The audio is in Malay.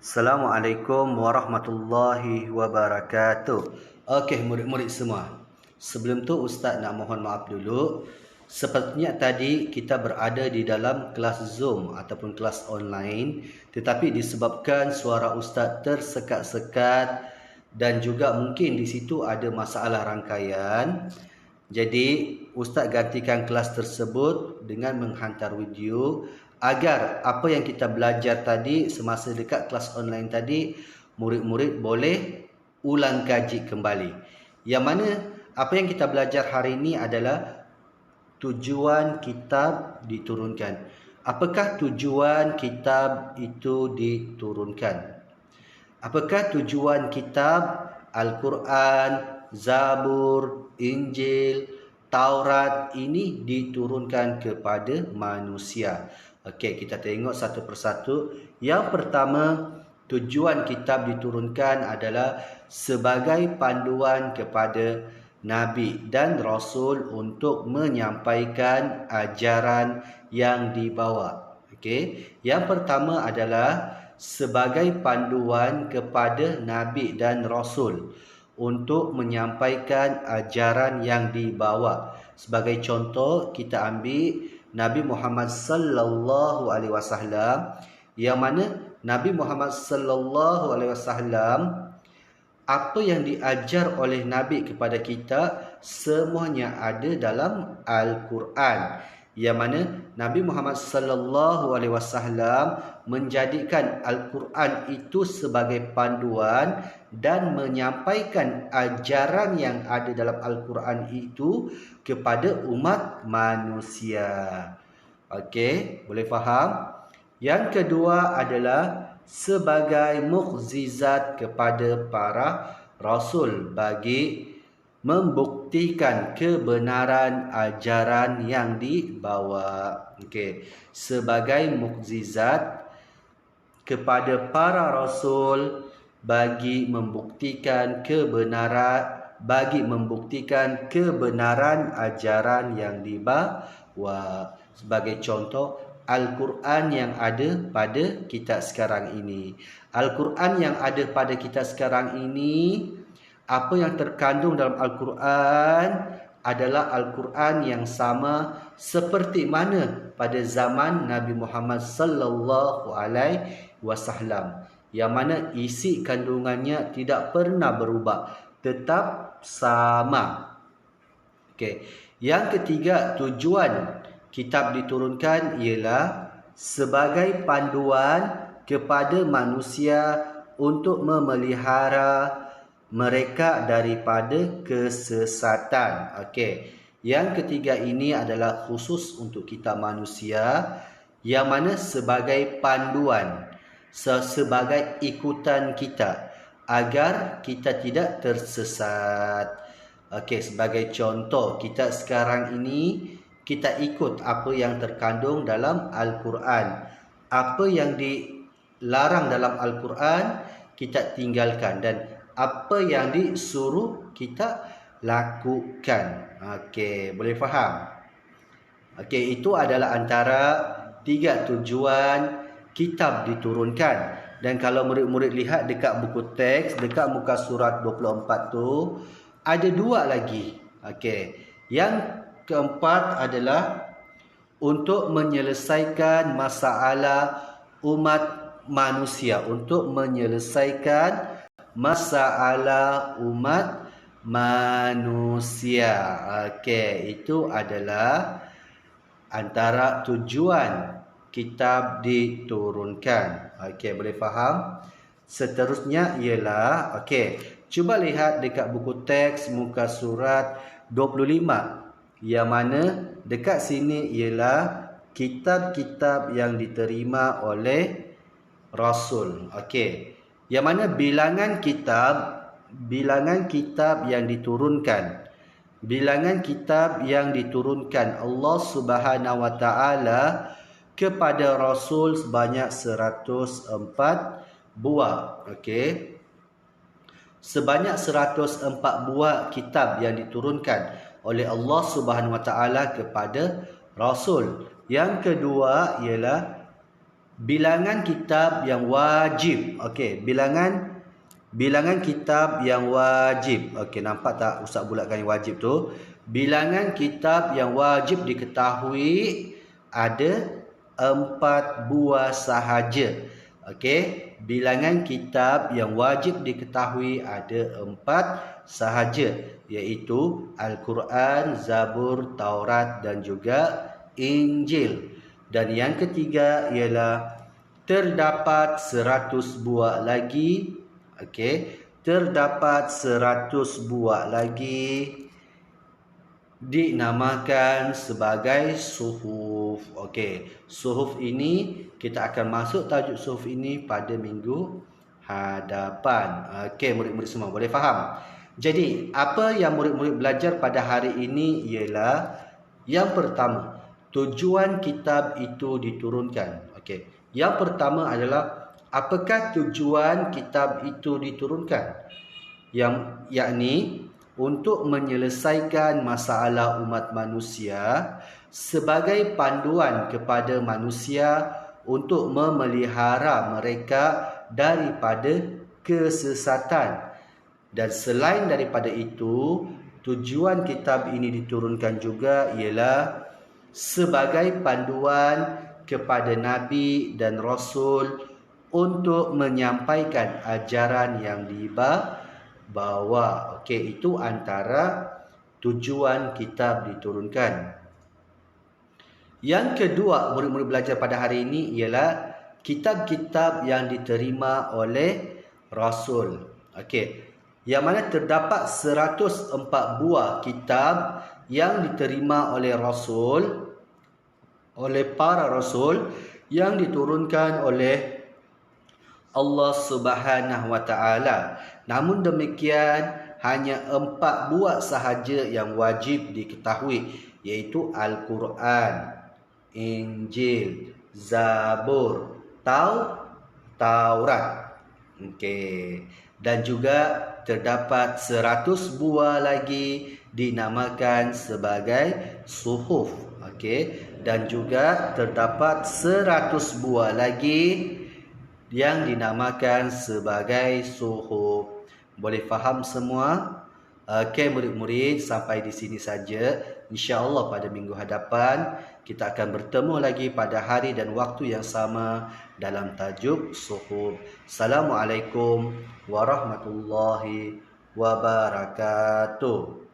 Assalamualaikum warahmatullahi wabarakatuh. Okey, murid-murid semua. Sebelum tu Ustaz nak mohon maaf dulu. Sepertinya tadi kita berada di dalam kelas Zoom ataupun kelas online, tetapi disebabkan suara Ustaz tersekat-sekat dan juga mungkin di situ ada masalah rangkaian. Jadi Ustaz gantikan kelas tersebut dengan menghantar video agar apa yang kita belajar tadi semasa dekat kelas online tadi, murid-murid boleh ulang kaji kembali. Yang mana apa yang kita belajar hari ini adalah tujuan kitab diturunkan. Apakah tujuan kitab itu diturunkan? Apakah tujuan kitab Al-Quran, Zabur, Injil, Taurat ini diturunkan kepada manusia? Okey, kita tengok satu persatu. Yang pertama, tujuan kitab diturunkan adalah sebagai panduan kepada Nabi dan Rasul untuk menyampaikan ajaran yang dibawa. Okey, yang pertama adalah sebagai panduan kepada Nabi dan Rasul untuk menyampaikan ajaran yang dibawa. Sebagai contoh, kita ambil Nabi Muhammad sallallahu alaihi wasallam, yang mana Nabi Muhammad sallallahu alaihi wasallam, apa yang diajar oleh Nabi kepada kita semuanya ada dalam Al-Quran, yang mana Nabi Muhammad sallallahu alaihi wasallam menjadikan Al-Quran itu sebagai panduan dan menyampaikan ajaran yang ada dalam Al-Quran itu kepada umat manusia. Okey, boleh faham? Yang kedua adalah sebagai mukjizat kepada para rasul bagi membuktikan kebenaran ajaran yang dibawa. Okey, sebagai mukjizat kepada para rasul bagi membuktikan kebenaran ajaran yang dibawa. Sebagai contoh, Al-Quran yang ada pada kita sekarang ini. Al-Quran yang ada pada kita sekarang ini, apa yang terkandung dalam Al-Quran adalah Al-Quran yang sama seperti mana pada zaman Nabi Muhammad sallallahu alaihi wasallam, yang mana isi kandungannya tidak pernah berubah, tetap sama. Okey. Yang ketiga, tujuan kitab diturunkan ialah sebagai panduan kepada manusia untuk memelihara mereka daripada kesesatan. Okey. Yang ketiga ini adalah khusus untuk kita manusia, yang mana sebagai panduan, sebagai ikutan kita agar kita tidak tersesat. Okey, sebagai contoh, kita sekarang ini kita ikut apa yang terkandung dalam Al-Quran. Apa yang dilarang dalam Al-Quran kita tinggalkan, dan apa yang disuruh kita lakukan. Okey, boleh faham? Okey, itu adalah antara tiga tujuan kitab diturunkan. Dan kalau murid-murid lihat dekat buku teks, dekat muka surat 24 tu, ada dua lagi. Okey. Yang keempat adalah untuk menyelesaikan masalah umat manusia. Untuk menyelesaikan masalah umat manusia. Okey, itu adalah antara tujuan kitab diturunkan. Okey, boleh faham? Seterusnya ialah, okey, cuba lihat dekat buku teks muka surat 25, yang mana dekat sini ialah kitab-kitab yang diterima oleh Rasul. Okey, yang mana bilangan kitab yang diturunkan. Bilangan kitab yang diturunkan Allah Subhanahu wa taala kepada Rasul sebanyak 104 buah. Okey. Sebanyak 104 buah kitab yang diturunkan oleh Allah Subhanahu wa taala kepada Rasul. Yang kedua ialah bilangan kitab yang wajib. Okey, bilangan kitab yang wajib. Okey, nampak tak Ustaz bulatkan yang wajib tu? Bilangan kitab yang wajib diketahui ada 4 buah sahaja. Okey, bilangan kitab yang wajib diketahui ada 4 sahaja, iaitu Al-Quran, Zabur, Taurat dan juga Injil. Dan yang ketiga ialah terdapat 100 buah lagi. Okey, terdapat 100 buah lagi dinamakan sebagai suhuf. Okey, suhuf ini kita akan masuk tajuk suhuf ini pada minggu hadapan. Okey, murid-murid semua boleh faham? Jadi, apa yang murid-murid belajar pada hari ini ialah yang pertama, tujuan kitab itu diturunkan. Okey. Yang pertama adalah apakah tujuan kitab itu diturunkan? Yakni untuk menyelesaikan masalah umat manusia sebagai panduan kepada manusia untuk memelihara mereka daripada kesesatan. Dan selain daripada itu, tujuan kitab ini diturunkan juga ialah sebagai panduan kepada Nabi dan Rasul untuk menyampaikan ajaran yang dibawa. Okey, itu antara tujuan kitab diturunkan. Yang kedua, murid-murid belajar pada hari ini ialah kitab-kitab yang diterima oleh Rasul. Okey, yang mana terdapat 104 buah kitab yang diterima oleh Rasul, oleh para Rasul, yang diturunkan oleh Allah Subhanahu Wa Taala. Namun demikian, hanya 4 buah sahaja yang wajib diketahui, iaitu Al-Quran, Injil, Zabur, Taurat. Okey. Dan juga terdapat 100 buah lagi dinamakan sebagai suhuf. Okey. Dan juga terdapat 100 buah lagi yang dinamakan sebagai suhuf. Boleh faham semua? Okey murid-murid, sampai di sini saja. InsyaAllah pada minggu hadapan kita akan bertemu lagi pada hari dan waktu yang sama dalam tajuk suhuf. Assalamualaikum warahmatullahi wabarakatuh.